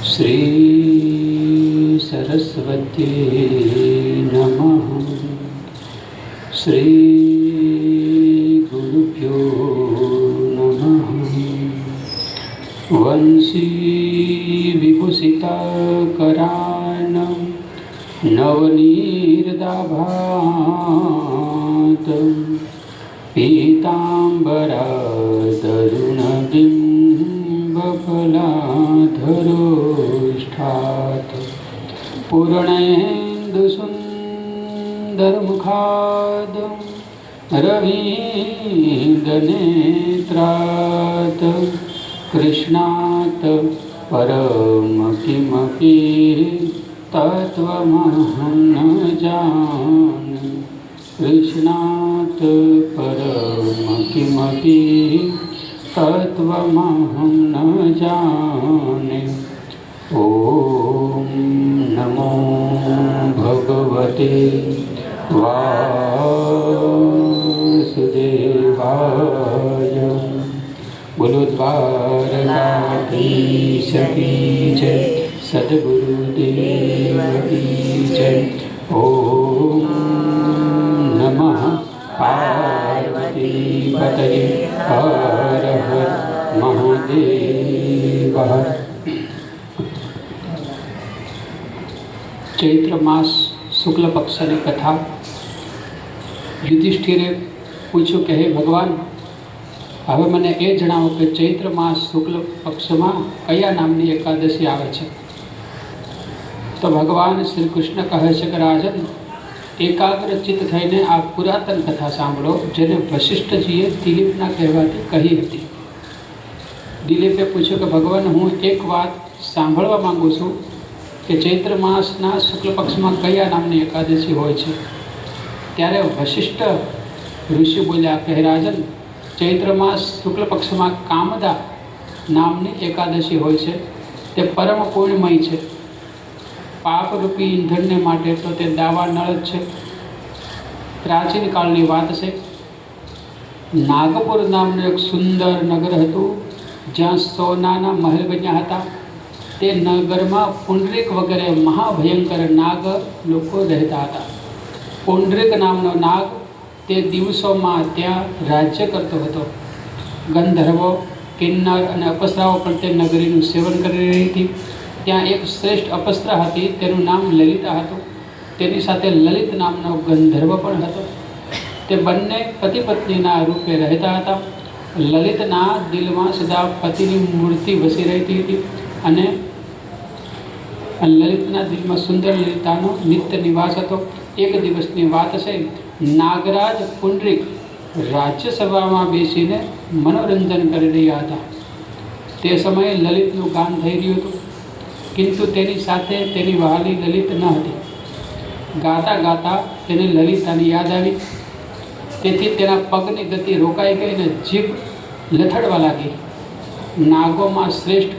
श्री सरस्वती नमः। श्री गुरुभ्यो नमः। वंशी विभूषिता करानं नवनीरदाभात पीताम्बरादरुणबिम्बफलाधरोष्ठात् पूर्णेन्दुसुन्दरमुखाद् रवीन्द्रनेत्रात् कृष्णात् परं किमपि तत्त्वमहं न जाने। कृष्णात् परं किमपि तत्त्वमहं न जाने। ॐ नमो भगवते वासुदेवाय। बोलो द्वारकाधीश की जय, सद्गुरुदेव की जय। ओम नमः पार्वती पतये हर हर महादेव। चैत्र मास शुक्ल पक्ष की कथा। युधिष्ठिरे पूछ्યું કે હે ભગવાન, હવે મને એ જણાવો કે ચૈત્ર માસ શુક્લ પક્ષમાં કયા નામની એકાદશી આવે છે? તો ભગવાન શ્રી કૃષ્ણ કહે છે કે રાજન, એકાગ્ર ચિત્ત થઈને આ પુરાતન કથા સાંભળો, જેને વશિષ્ઠજીએ દિલીપના કહેવાથી કહી હતી. દિલીપે પૂછ્યું કે ભગવાન, હું એક વાત સાંભળવા માંગુ છું કે ચૈત્ર માસના શુક્લ પક્ષમાં કયા નામની એકાદશી હોય છે? ત્યારે વશિષ્ઠ ઋષિ બોલ્યા કે હે રાજન, ચૈત્ર માસ શુક્લ પક્ષમાં કામદા નામની એકાદશી હોય છે. તે પરમ પૂર્ણમય છે. પાપરૂપી ઈંધણને માટે તો તે દાવાનળ જ છે. પ્રાચીન કાળની વાત છે. નાગપુર નામનું એક સુંદર નગર હતું, જ્યાં સોનાના મહેલ બન્યા હતા. તે નગરમાં પુંડરીક વગેરે મહાભયંકર નાગ લોકો રહેતા હતા. પુંડરીક નામનો નાગ તે દિવસોમાં ત્યાં રાજ્ય કરતો હતો. ગંધર્વો, કિન્નર અને અપ્સરાઓ પણ તે નગરીનું સેવન કરી રહી હતી. ત્યાં એક શ્રેષ્ઠ અપ્સરા હતી, તેનું નામ લલિતા હતું. તેની સાથે લલિત નામનો ગંધર્વ પણ હતો. તે બંને પતિ પત્નીના રૂપે રહેતા હતા. લલિતના દિલમાં સદા પતિની મૂર્તિ વસી રહેતી હતી અને લલિતના દિલમાં સુંદર લલિતાનો નિત્ય નિવાસ હતો. એક દિવસની વાત છે. નાગરાજ પુંડરીક રાજ્યસભામાં બેસીને મનોરંજન કરી રહ્યા હતા. તે સમયે લલિતનું ગાન થઈ રહ્યું હતું, કિંતુ તેની સાથે તેની વહાલી લલિત ન હતી. ગાતા ગાતા તેને લલિતાની યાદ આવી. તેથી તેના પગની ગતિ રોકાઈ ગઈ અને જીભ લથડવા લાગી. નાગોમાં શ્રેષ્ઠ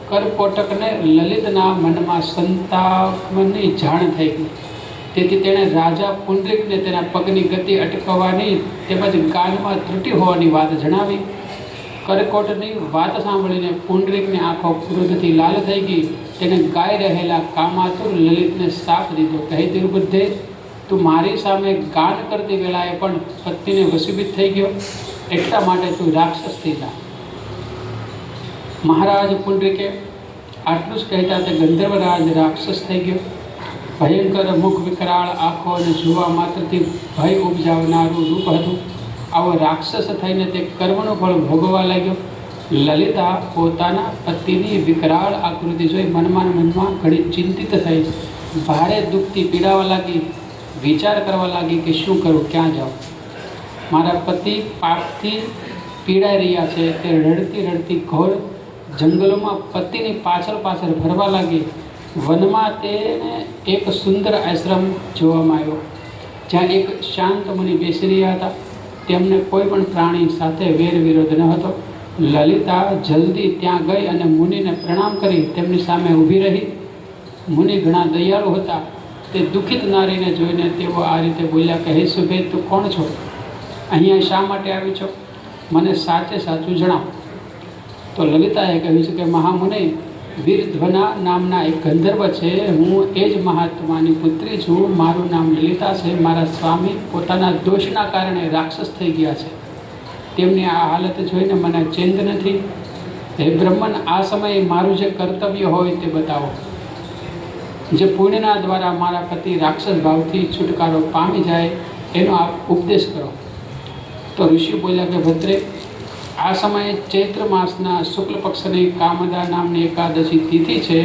કરકોટકને લલિતના મનમાં સંતાપની જાણ થઈ ગઈ. તેથી તેણે રાજા પુંડરીકને તેના પગની ગતિ અટકાવવાની તેમજ ગાનમાં ત્રુટિ હોવાની વાત જણાવી. કરકોટની વાત સાંભળીને પુંડરીકની આંખો ક્રોધથી લાલ થઈ ગઈ. તેને ગાઈ રહેલા કામાતુર લલિતને શાપ દીધો. કહે દુર્બુદ્ધે, તું મારી સામે ગાન કરતી વેળાએ પણ પત્નીને વશીભૂત થઈ ગયો, એટલા માટે તું રાક્ષસ થઈ જા. મહારાજ પુંડરીકે આટલું જ કહેતા તે ગંધર્વરાજ રાક્ષસ થઈ ગયો. ભયંકર મુખ, વિકરાળ આંખો અને જોવા માત્રથી ભય ઉપજાવનારું રૂપ હતું. આવો રાક્ષસ થઈને તે કર્મનું ફળ ભોગવવા લાગ્યો. લલિતા પોતાના પતિની વિકરાળ આકૃતિ જોઈ મનમાં ઘણી ચિંતિત થઈ. ભારે દુઃખથી પીડાવા લાગી. વિચાર કરવા લાગી કે શું કરું, ક્યાં જાઉં? મારા પતિ પાપથી પીડાઈ રહ્યા છે. તે રડતી રડતી ઘોર જંગલોમાં પતિની પાછળ પાછળ ફરવા લાગી. વનમાં તેને એક સુંદર આશ્રમ જોવામાં આવ્યો, જ્યાં એક શાંત મુનિ બેસી રહ્યા હતા. તેમને કોઈ પણ પ્રાણી સાથે વેર વિરોધ ન હતો. લલિતા જલ્દી ત્યાં ગઈ અને મુનિને પ્રણામ કરી તેમની સામે ઊભી રહી. મુનિ ઘણા દયાળુ હતા. તે દુઃખિત નારીને જોઈને તેઓ આ રીતે બોલ્યા કે હે સુભે, તું કોણ છો? અહીંયા શા માટે આવી છો? મને સાચે સાચું જણાવો. તો લલિતાએ કહ્યું છે કે મહામુનિ, વીરધ્વના નામના એક ગંધર્વ છે, હું એ જ મહાત્માની પુત્રી છું, મારું નામ લલિતા છે. મારા સ્વામી પોતાના દોષના કારણે રાક્ષસ થઈ ગયા છે. તેમની આ હાલત જોઈને મને ચેન્દ નથી. હે બ્રહ્મન, આ સમયે મારું જે કર્તવ્ય હોય તે બતાવો. જે પુણ્યના દ્વારા મારા પતિ રાક્ષસ ભાવથી છુટકારો પામી જાય એનો આપ ઉપદેશ કરો. તો ઋષિ બોલ્યા કે ભદ્રે, આ સમયે ચૈત્ર માસના શુક્લ પક્ષની કામદા નામની એકાદશી તિથિ છે.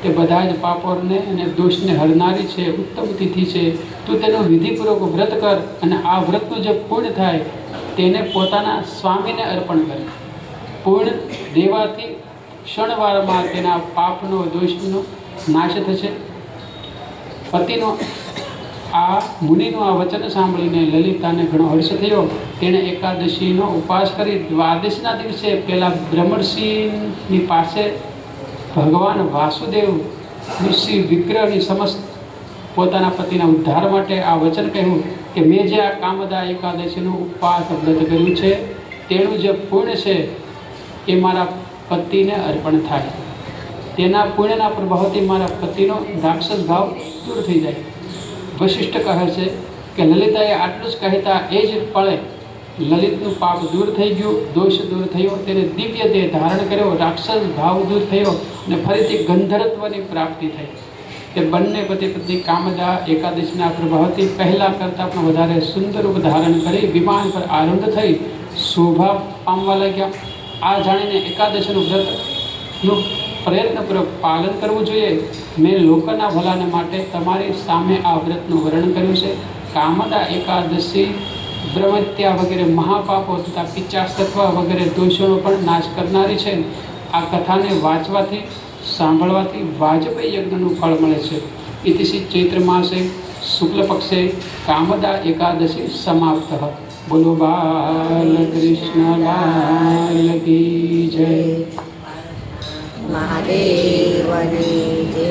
તે બધા જ પાપોને અને દોષને હરનારી છે, ઉત્તમ તિથિ છે. તું તેનું વિધિપૂર્વક વ્રત કર અને આ વ્રતનું જે પુણ્ય થાય તેને પોતાના સ્વામીને અર્પણ કર. પુણ્ય દેવાથી ક્ષણવારમાં તેના પાપનો દોષનો નાશ થશે. પતિનો આ મુનિનું આ વચન સાંભળીને લલિતાને ઘણો હર્ષ થયો. તેણે એકાદશીનો ઉપવાસ કરી દ્વાદશના દિવસે પહેલાં બ્રહ્મર્ષિની પાસે ભગવાન વાસુદેવ શ્રી વિગ્રહની સમસ્ત પોતાના પતિના ઉદ્ધાર માટે આ વચન કહ્યું કે મેં જે આ કામદા એકાદશીનું ઉપવાસ વ્રત કર્યું છે તેનું જે પુણ્ય છે એ મારા પતિને અર્પણ થાય. તેના પુણ્યના પ્રભાવથી મારા પતિનો રાક્ષસ ભાવ દૂર થઈ જાય. વશિષ્ઠ કહે છે કે લલિતાએ આટલું જ કહેતા એ જ પળે લલિતનું પાપ દૂર થઈ ગયું, દોષ દૂર થયો, તેને દિવ્ય દેહ ધારણ કર્યો, રાક્ષસ ભાવ દૂર થયો અને ફરીથી ગંધર્વની પ્રાપ્તિ થઈ. તે બંને પતિ પત્ની કામદા એકાદશીના પ્રભાવથી પહેલાં કરતાં પણ વધારે સુંદર રૂપ ધારણ કરી વિમાન પર આરૂઢ થઈ શોભા પામવા લાગ્યા. આ જાણીને એકાદશીનું વ્રતનું પ્રયત્નપૂર્વક પાલન કરવું જોઈએ. મેં લોકોના ભલાને માટે તમારી સામે આ વ્રતનું વર્ણન કર્યું છે. કામદા એકાદશી બ્રહ્મત્યા વગેરે મહાપાપો તથા પિચાસત્વ વગેરે દોષોનો પણ નાશ કરનારી છે. આ કથાને વાંચવાથી સાંભળવાથી વાજપેયી યજ્ઞનું ફળ મળે છે. ઇતિશ્રી ચૈત્ર માસે શુક્લ પક્ષે કામદા એકાદશી સમાપ્ત. બોલો બાલકૃષ્ણ લાલ કી જય. મહાદેવની જય.